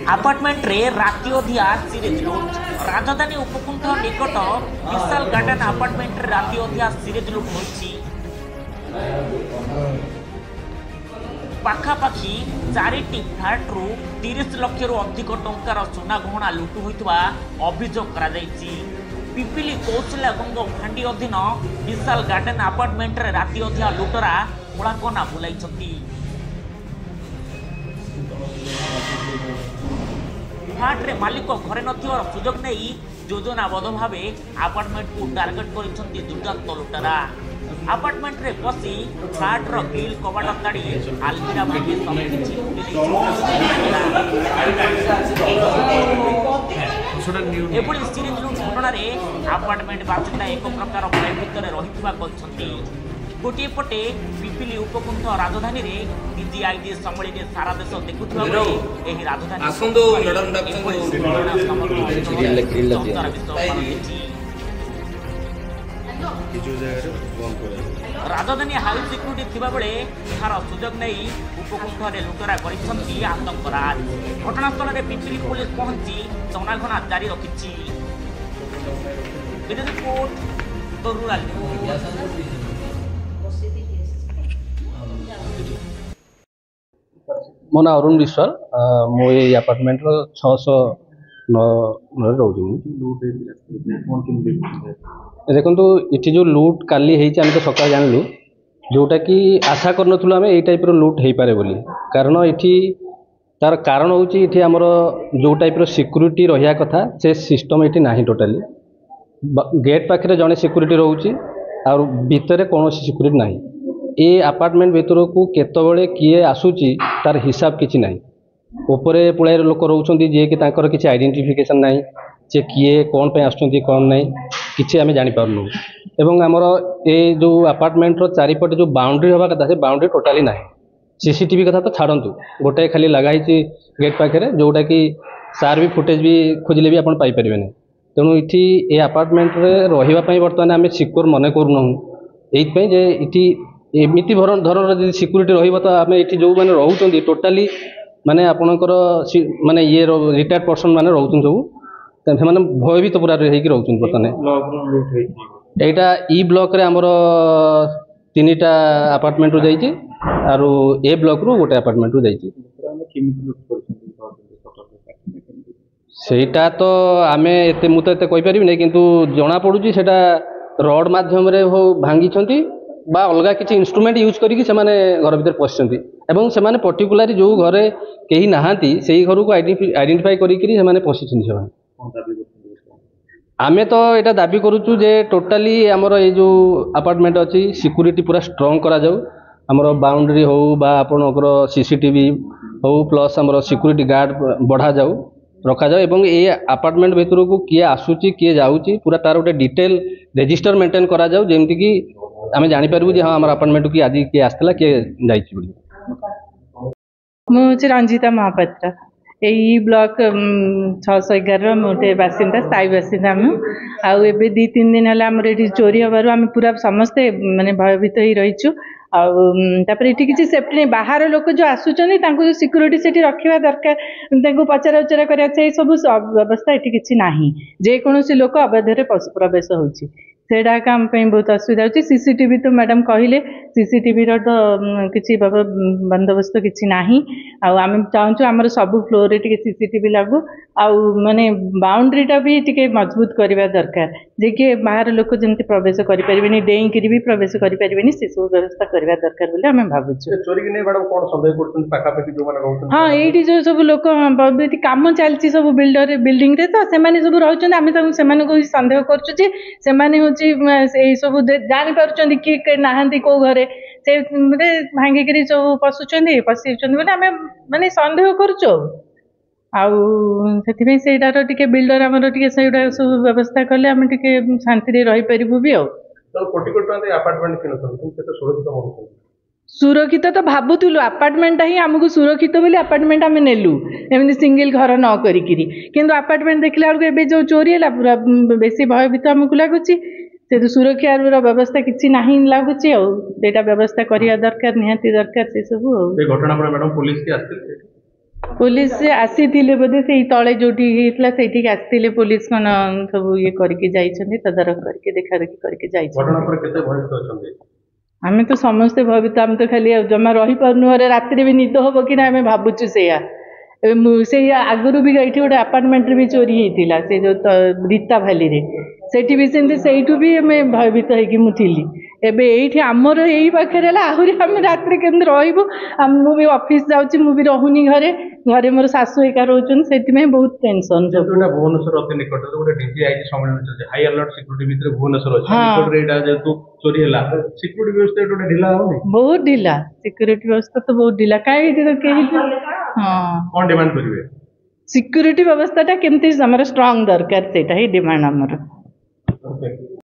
Apartment रे राति अधिया सिरीज लुट राजधानी उपकूंठ निकट विशाल गार्डन आपार्टमेंट रे राति अधिया सिरीज लुट होइछि। पाखापाखी 4टी फ्लैट रु 30 लाख रु अधिक टंकार सुना गहना लुट होइतबा अभियोग करा जाइछि। पिपिली कौशल्या गंग फांडी अधीन विशाल गार्डन आपार्टमेंट रे राति अधिया लुटरा मुलाकना बुलाइछथि। फ्लैट रे मालिक घरे नथिबार सुजोग नहीं योजनाबद्ध भाव आपार्टमेंट को टार्गेट करिसथि दुर्दांत लुटेरा। आपार्टमेंट रे पसी फ्लैट रो ग्रिल कबाट काढ़ी आलमीरा भांगी सब किछि एपड़ी सीरीज लुट घटना रे आपार्टमेंट बासिंदा एक प्रकार भय भितर रहितबा कहछथि। गोटे पटे पिपिली उपकूंठ राजधानी रे डीजीआईडी समूली रे सारा देश देखुथबा बेले एही राजधानी आसंदो मैडम राजधानी हाई सिक्यूरिटी थिबा बेले एहार सुजोग नहीं उपकूंठ रे लुटरा करिसथि आतंकराज। घटनास्थल रे पिपिली पुलिस पहुंची तनाघना जारी रखिछि। Video report तरुराल। मो ना अरुण विश्वाल मो ये अपार्टमेंट 609 रोज देखो ये जो लुट काली आम तो सकाल जानलु जोटा कि आशा कर आम ये टाइप लुट हो पारे बोली कारण ये तार कारण हूँ ये आमर जो टाइप सिक्यूरीटी रहा कथा से सिस्टम ये ना टोटाली गेट पाखे जड़े सिक्यूरीटी रोचे और भितर कौन सिक्यूरीटी ना ये अपार्टमेंट भीतर को केतबले किए आसूची तार हिसाब किसी ना उपरे पुलाय लोक रोच जी कि किसी आइडेंटिफिकेशन ना जे किए कौन पे आसुँच कौन ना कि आम जापारू एवं आमर ये जो अपार्टमेंट चारिपटे जो बाउंड्री हवा कथा से बाउंड्री टोटाली ना सीसीटीवी कथा तो छाड़ू गोटे खाली लगाई गेट पाखे जोटा कि सार भी फुटेज भी खोजिले भी आप पाइपर ना तेणु ये अपार्टमेंट रही बर्तमान आम सिक्योर मन करूँ ये एमती धरण सिक्यूरीटी रही ये जो मैंने रोच टोटाली माने आपणकर माने ये रिटायर्ड पर्सन माने रोच सब से भयभीत पूरा रोच बर्तमान यहाँ ई ब्लॉक रे आमर 3टा अपार्टमेंट रू जाइए आर ए ब्लॉक रू गोटे अपार्टमेंट रू जाइए सेटा तो आमे एते मु तो एते कहि परिबि नै किंतु जना पडुची सेटा रड माध्यम रे हो भांगी बा अलगा किसी इंस्ट्रूमेंट यूज करिकि से माने घर भीतर पसिचंती एवं से माने पर्टिकुलरली जो घरे केही नाहांती सेही घर को आइडेंटिफाई करिकि से माने पसिचंती से माने आमे तो एटा दाबी करूचु जे टोटाली हमर ए जो अपार्टमेंट अछि सिक्यूरीटी पूरा स्ट्रांग करा जाऊ हमर बाउंड्री हो बा आपनकर सीसीटीवी हो प्लस हमर सिक्यूरीटी गार्ड बढ़ा जाऊ रखा जाए एवं ये अपार्टमेंट भीतर को किए आसूची किए जाऊँगी पूरा तार गोटे डिटेल रजिस्टर मेंटेन करा जाऊ जेमती कि आम जापर हाँ आम अपार्टमेंट की आज किए आसला किए जाइए मुझे रंजिता महापात्र यही ब्लॉक 611 मोटे बासिंदा स्थायी बासिंदा आउ ए 2-3 दिन है चोरी हबार आम पूरा समस्ते माने भयभीत ही रहीचु आपर ये किसी सेफ्टी नहीं बाहर लोक जो आसुच्च जो सिक्यूरीटी से रखा दरकार पचरा उचरा कर सब व्यवस्था ये किसी ना जेकोसी लोक अवैध प्रवेश होची सेटा आम बहुत असुविधा होची सीसीटीवी तो मैडम कहले सीसीटीवी तो किसी बंदोबस्त किसी ना आम चाहूँ आमर सब फ्लोर रे सीसीटीवी लागू आउ माने बाउंड्रीटा भी टिके मजबूत करवा दरकार जे कि बाहर लोक जमी प्रवेश करें डेईकि भी प्रवेश करें से सब व्यवस्था करवा दरकार बोले आम भावुँ हाँ ये जो सब लोक कम चलती सब बिल्डिंग रे तो से सब रोचे आम सन्देह कर सब जानी पार्टी किए नहांती कौ घरे से भांगिक सब पशुच्च बोले आम माने सन्देह करुचु आटार टे बिल्डर आमर टे सब व्यवस्था कले आम टे शांति रही पारू भी सुरक्षित तो भावुलु अपार्टमेंटा ही आमको सुरक्षित बोली अपार्टमेंट आम नेलु एमती सिंगल घर न करी किंतु अपार्टमेंट देखला बेलू जो चोरी है पूरा बेसी भयभीत आमको लगुच से सुरक्षार व्यवस्था किसी ना लगुच व्यवस्था करवा दरकार निहाती दरकार से सब घटना पर मैडम पुलिस के आसते पुलिस आसी बोधे से तले जो से आसते पुलिस कौन सब ये करके तदारख करके देखा देखी करके घटना पर केते भयभीत अछंती आम तो समस्ते भयभीत आम तो खाली जमा रही पार्नु रात भी निद हम कि आम भावुँ से आगुरी भी ये गोटे आपार्टमेंट भी चोरी होता से जो रीता भाली रे सेठी भी सेमती से भी आम भयभीत होगी एबे ये आमर यही पाखे आहरी आम रात केमती रही मुझे ऑफिस जाऊँगी मुझे रहूनी घरे घरे मोर सासू एका रोचन से बहुत टेंशन भुवनेश्वर अति निकट गोटे डीजीआईजी सम्मेलन चलছে हाई अलर्ट सिक्योरिटी भितर भुवनेश्वर अछि निकट रे एटा जेतु चोरी हला सिक्योरिटी व्यवस्था गोटे ढिला होनी बहुत ढिला सिक्योरिटी व्यवस्था तो बहुत ढिला काई हां कोन डिमांड करिवे सिक्योरिटी व्यवस्था केमती हमर स्ट्रांग दरकार सेटा ही डिमांड हमर